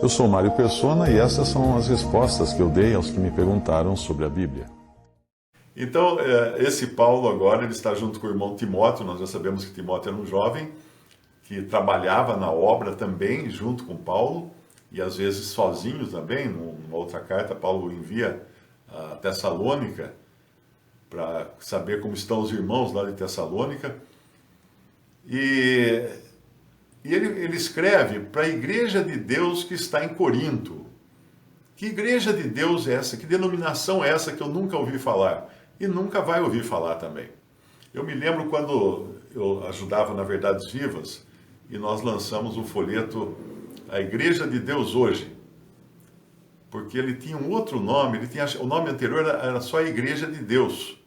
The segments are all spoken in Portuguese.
Eu sou Mário Persona e essas são as respostas que eu dei aos que me perguntaram sobre a Bíblia. Então, esse Paulo agora, ele está junto com o irmão Timóteo. Nós já sabemos que Timóteo era um jovem que trabalhava na obra também, junto com Paulo, e às vezes sozinho também. Numa outra carta, Paulo envia a Tessalônica para saber como estão os irmãos lá de Tessalônica. E ele escreve para a igreja de Deus que está em Corinto. Que igreja de Deus é essa? Que denominação é essa que eu nunca ouvi falar? E nunca vai ouvir falar também. Eu me lembro quando eu ajudava na Verdades Vivas e nós lançamos o folheto A Igreja de Deus Hoje. Porque ele tinha um outro nome, o nome anterior era só a Igreja de Deus.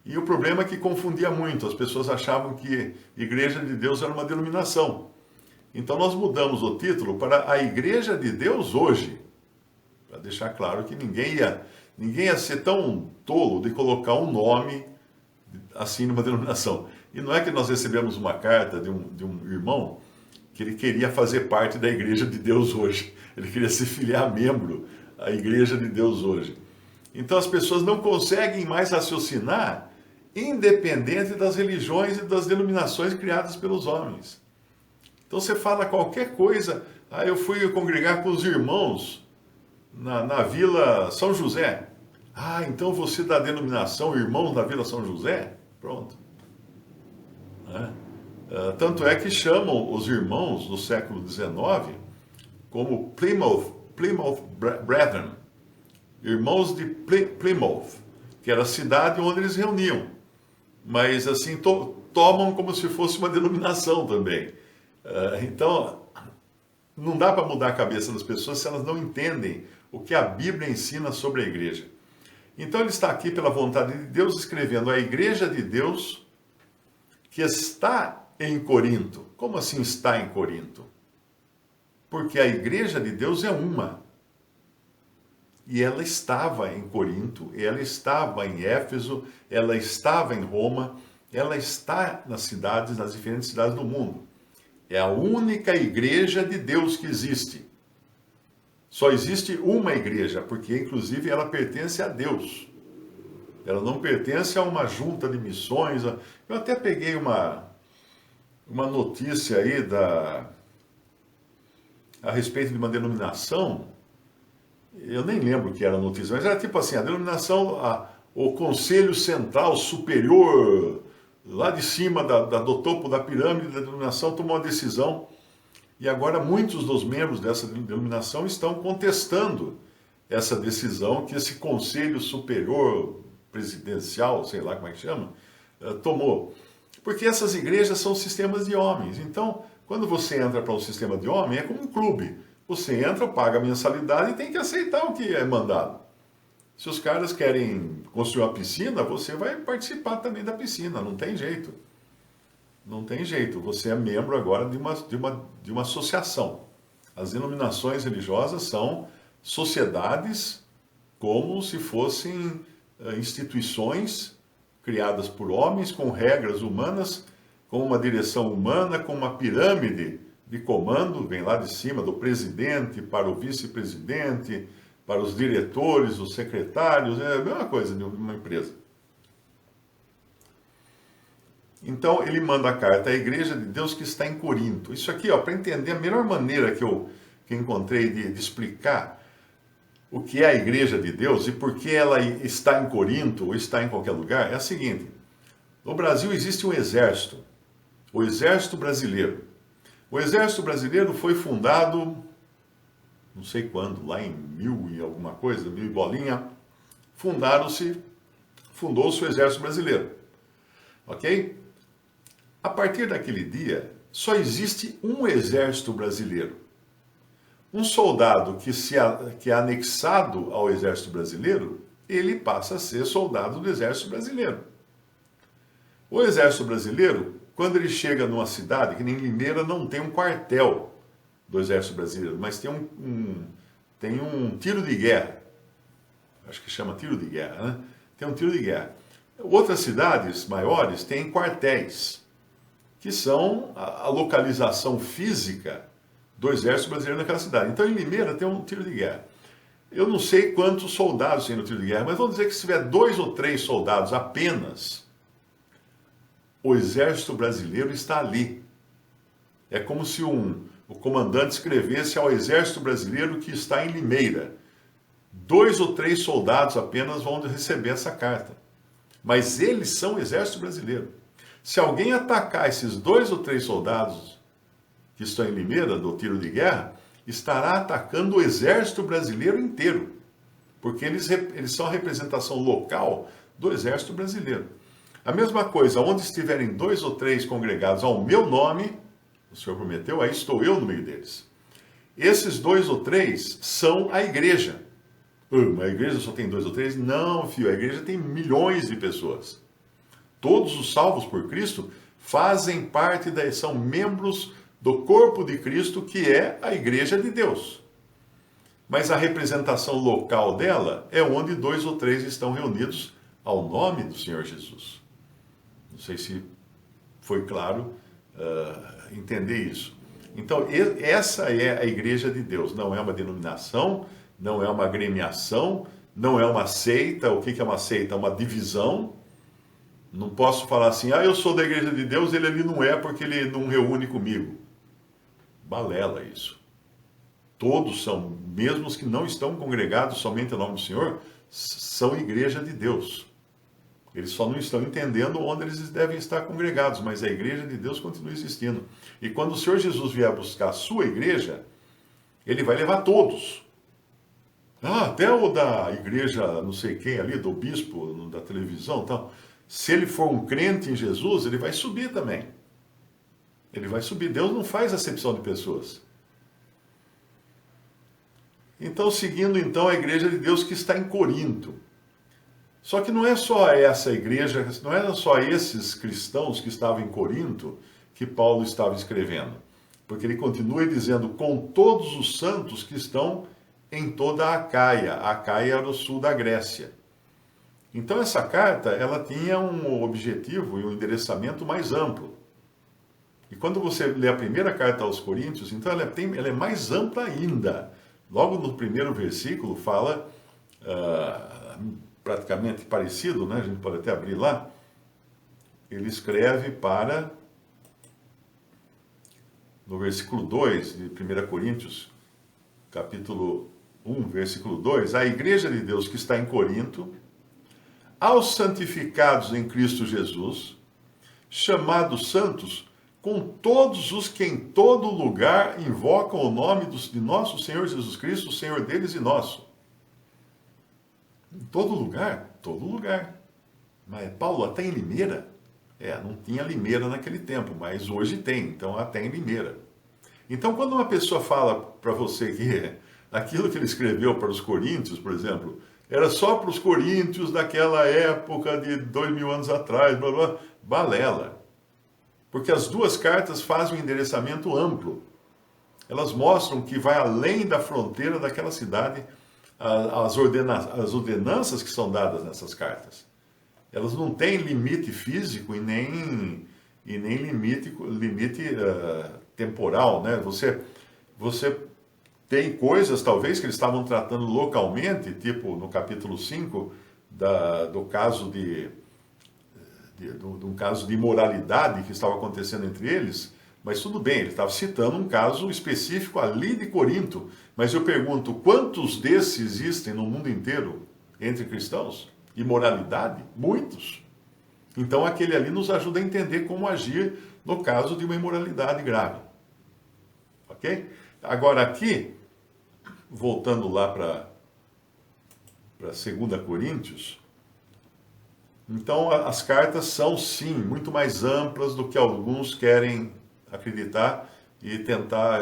E o problema é que confundia muito, as pessoas achavam que Igreja de Deus era uma denominação. Então nós mudamos o título para A Igreja de Deus Hoje, para deixar claro que ninguém ia ser tão tolo de colocar um nome assim numa denominação. E não é que nós recebemos uma carta de um irmão que ele queria fazer parte da Igreja de Deus Hoje. Ele queria se filiar membro à Igreja de Deus Hoje. Então as pessoas não conseguem mais raciocinar independente das religiões e das denominações criadas pelos homens. Então você fala qualquer coisa, eu fui congregar com os irmãos na Vila São José. Então você da denominação Irmãos da Vila São José? Pronto. Tanto é que chamam os irmãos do século XIX como Plymouth Brethren, irmãos de Plymouth, que era a cidade onde eles reuniam. Mas assim, tomam como se fosse uma denominação também. Então, não dá para mudar a cabeça das pessoas se elas não entendem o que a Bíblia ensina sobre a igreja. Então ele está aqui pela vontade de Deus escrevendo a igreja de Deus que está em Corinto. Como assim está em Corinto? Porque a igreja de Deus é uma. E ela estava em Corinto, ela estava em Éfeso, ela estava em Roma, ela está nas diferentes cidades do mundo. É a única igreja de Deus que existe. Só existe uma igreja, porque inclusive ela pertence a Deus. Ela não pertence a uma junta de missões. Eu até peguei uma notícia aí a respeito de uma denominação. Eu nem lembro o que era a notícia, mas era tipo assim, a denominação, o Conselho Central Superior, lá de cima do topo da pirâmide da denominação, tomou uma decisão. E agora muitos dos membros dessa denominação estão contestando essa decisão que esse Conselho Superior Presidencial, sei lá como é que chama, tomou. Porque essas igrejas são sistemas de homens. Então, quando você entra para um sistema de homem, é como um clube. Você entra, paga a mensalidade e tem que aceitar o que é mandado. Se os caras querem construir uma piscina, você vai participar também da piscina, não tem jeito. Não tem jeito, você é membro agora de uma associação. As denominações religiosas são sociedades como se fossem instituições criadas por homens, com regras humanas, com uma direção humana, com uma pirâmide de comando, vem lá de cima, do presidente para o vice-presidente, para os diretores, os secretários, é a mesma coisa de uma empresa. Então, ele manda a carta à igreja de Deus que está em Corinto. Isso aqui, para entender a melhor maneira que eu encontrei de explicar o que é a igreja de Deus e por que ela está em Corinto ou está em qualquer lugar, é a seguinte. No Brasil existe um exército, o Exército Brasileiro. O Exército Brasileiro foi fundado, não sei quando, lá em 1000 e alguma coisa, 1000 e bolinha, fundou-se o Exército Brasileiro. Ok? A partir daquele dia, só existe um Exército Brasileiro. Um soldado que é anexado ao Exército Brasileiro, ele passa a ser soldado do Exército Brasileiro. O Exército Brasileiro, quando ele chega numa cidade, que nem Limeira não tem um quartel do Exército Brasileiro, mas tem um tiro de guerra. Acho que chama tiro de guerra, né? Tem um tiro de guerra. Outras cidades maiores têm quartéis, que são a localização física do exército brasileiro naquela cidade. Então, em Limeira tem um tiro de guerra. Eu não sei quantos soldados tem no tiro de guerra, mas vamos dizer que se tiver 2 ou 3 soldados apenas, o exército brasileiro está ali. É como se o comandante escrevesse ao exército brasileiro que está em Limeira. 2 ou 3 soldados apenas vão receber essa carta. Mas eles são o exército brasileiro. Se alguém atacar esses 2 ou 3 soldados que estão em Limeira, do tiro de guerra, estará atacando o exército brasileiro inteiro. Porque eles são a representação local do exército brasileiro. A mesma coisa, onde estiverem 2 ou 3 congregados ao meu nome, o Senhor prometeu, aí estou eu no meio deles. Esses 2 ou 3 são a igreja. A igreja só tem 2 ou 3? Não, filho, a igreja tem milhões de pessoas. Todos os salvos por Cristo fazem parte, são membros do corpo de Cristo, que é a igreja de Deus. Mas a representação local dela é onde 2 ou 3 estão reunidos ao nome do Senhor Jesus. Não sei se foi claro entender isso. Então, essa é a igreja de Deus. Não é uma denominação, não é uma agremiação, não é uma seita. O que é uma seita? É uma divisão. Não posso falar assim, eu sou da igreja de Deus, ele ali não é porque ele não reúne comigo. Balela isso. Todos são, mesmo os que não estão congregados somente em nome do Senhor, são igreja de Deus. Eles só não estão entendendo onde eles devem estar congregados, mas a igreja de Deus continua existindo. E quando o Senhor Jesus vier buscar a sua igreja, ele vai levar todos. Até o da igreja, não sei quem ali, do bispo, da televisão, tal. Se ele for um crente em Jesus, ele vai subir também. Ele vai subir. Deus não faz acepção de pessoas. Então, seguindo então a igreja de Deus que está em Corinto. Só que não é só essa igreja, não eram só esses cristãos que estavam em Corinto que Paulo estava escrevendo. Porque ele continua dizendo, com todos os santos que estão em toda a Acaia. A Acaia era o sul da Grécia. Então essa carta, ela tinha um objetivo e um endereçamento mais amplo. E quando você lê a primeira carta aos Coríntios, então ela é mais ampla ainda. Logo no primeiro versículo fala, praticamente parecido, né? A gente pode até abrir lá. Ele escreve no versículo 2 de 1 Coríntios, capítulo 1, versículo 2, a igreja de Deus que está em Corinto, aos santificados em Cristo Jesus, chamados santos, com todos os que em todo lugar invocam o nome de nosso Senhor Jesus Cristo, o Senhor deles e nosso. Em todo lugar? Todo lugar. Mas Paulo, até em Limeira? Não tinha Limeira naquele tempo, mas hoje tem, então até em Limeira. Então, quando uma pessoa fala para você que aquilo que ele escreveu para os coríntios, por exemplo, era só para os coríntios daquela época de 2000 anos atrás, blá, blá, balela. Porque as duas cartas fazem um endereçamento amplo. Elas mostram que vai além da fronteira daquela cidade as ordenanças que são dadas nessas cartas. Elas não têm limite físico e nem limite temporal, né? Você tem coisas, talvez, que eles estavam tratando localmente, tipo no capítulo 5, do caso de um caso de imoralidade que estava acontecendo entre eles, mas tudo bem, ele estava citando um caso específico ali de Corinto. Mas eu pergunto, quantos desses existem no mundo inteiro entre cristãos? Imoralidade? Muitos. Então aquele ali nos ajuda a entender como agir no caso de uma imoralidade grave. Ok? Agora aqui, voltando lá para 2 Coríntios, então as cartas são sim muito mais amplas do que alguns querem acreditar e tentar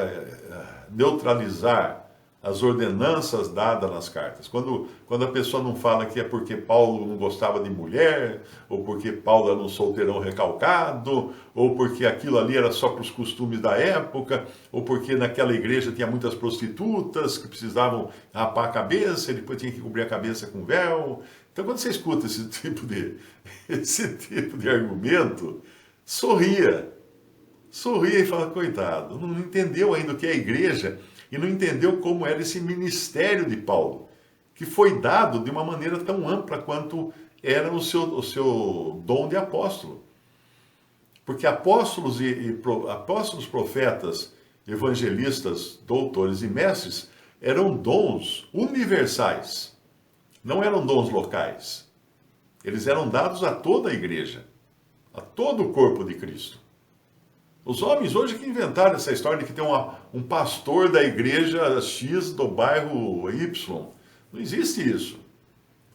neutralizar as ordenanças dadas nas cartas. Quando a pessoa não fala que é porque Paulo não gostava de mulher, ou porque Paulo era um solteirão recalcado, ou porque aquilo ali era só para os costumes da época, ou porque naquela igreja tinha muitas prostitutas que precisavam rapar a cabeça, e depois tinha que cobrir a cabeça com véu. Então, quando você escuta esse tipo de argumento, sorria. sorria e fala, coitado, não entendeu ainda o que é a igreja e não entendeu como era esse ministério de Paulo, que foi dado de uma maneira tão ampla quanto era o seu dom de apóstolo. Porque apóstolos, apóstolos, profetas, evangelistas, doutores e mestres eram dons universais, não eram dons locais. Eles eram dados a toda a igreja, a todo o corpo de Cristo. Os homens hoje que inventaram essa história de que tem um pastor da igreja X do bairro Y. Não existe isso.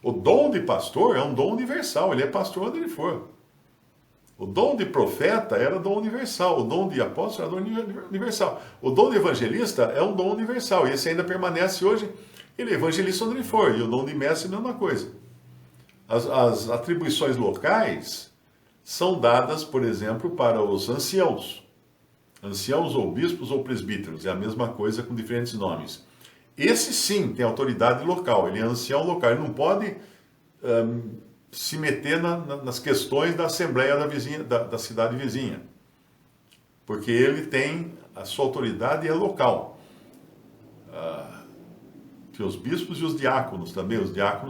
O dom de pastor é um dom universal, ele é pastor onde ele for. O dom de profeta era dom universal, o dom de apóstolo era dom universal. O dom de evangelista é um dom universal, e esse ainda permanece hoje, ele é evangelista onde ele for, e o dom de mestre é a mesma coisa. As atribuições locais são dadas, por exemplo, para os anciãos. Anciãos ou bispos ou presbíteros, é a mesma coisa com diferentes nomes. Esse sim tem autoridade local, ele é ancião local, ele não pode se meter nas questões da assembleia da cidade vizinha, porque ele tem, a sua autoridade é local. Tinha os bispos e os diáconos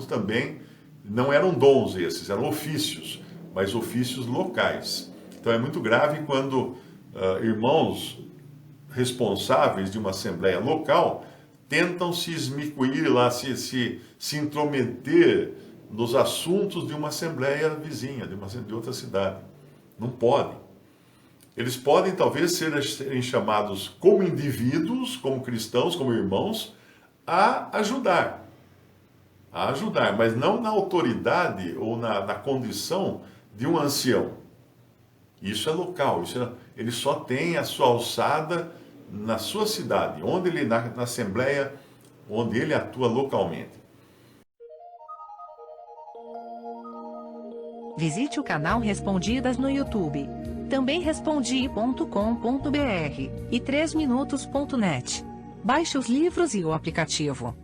também não eram dons esses, eram ofícios, mas ofícios locais. Então é muito grave quando irmãos responsáveis de uma assembleia local tentam se esmicuir lá, se intrometer nos assuntos de uma assembleia vizinha, de outra cidade. Não podem. Eles podem talvez serem chamados como indivíduos, como cristãos, como irmãos, a ajudar, mas não na autoridade ou na condição de um ancião. Isso é local, ele só tem a sua alçada na sua cidade, onde ele na assembleia, onde ele atua localmente. Visite o canal Respondidas no YouTube. Também respondi.com.br e 3minutos.net. Baixe os livros e o aplicativo.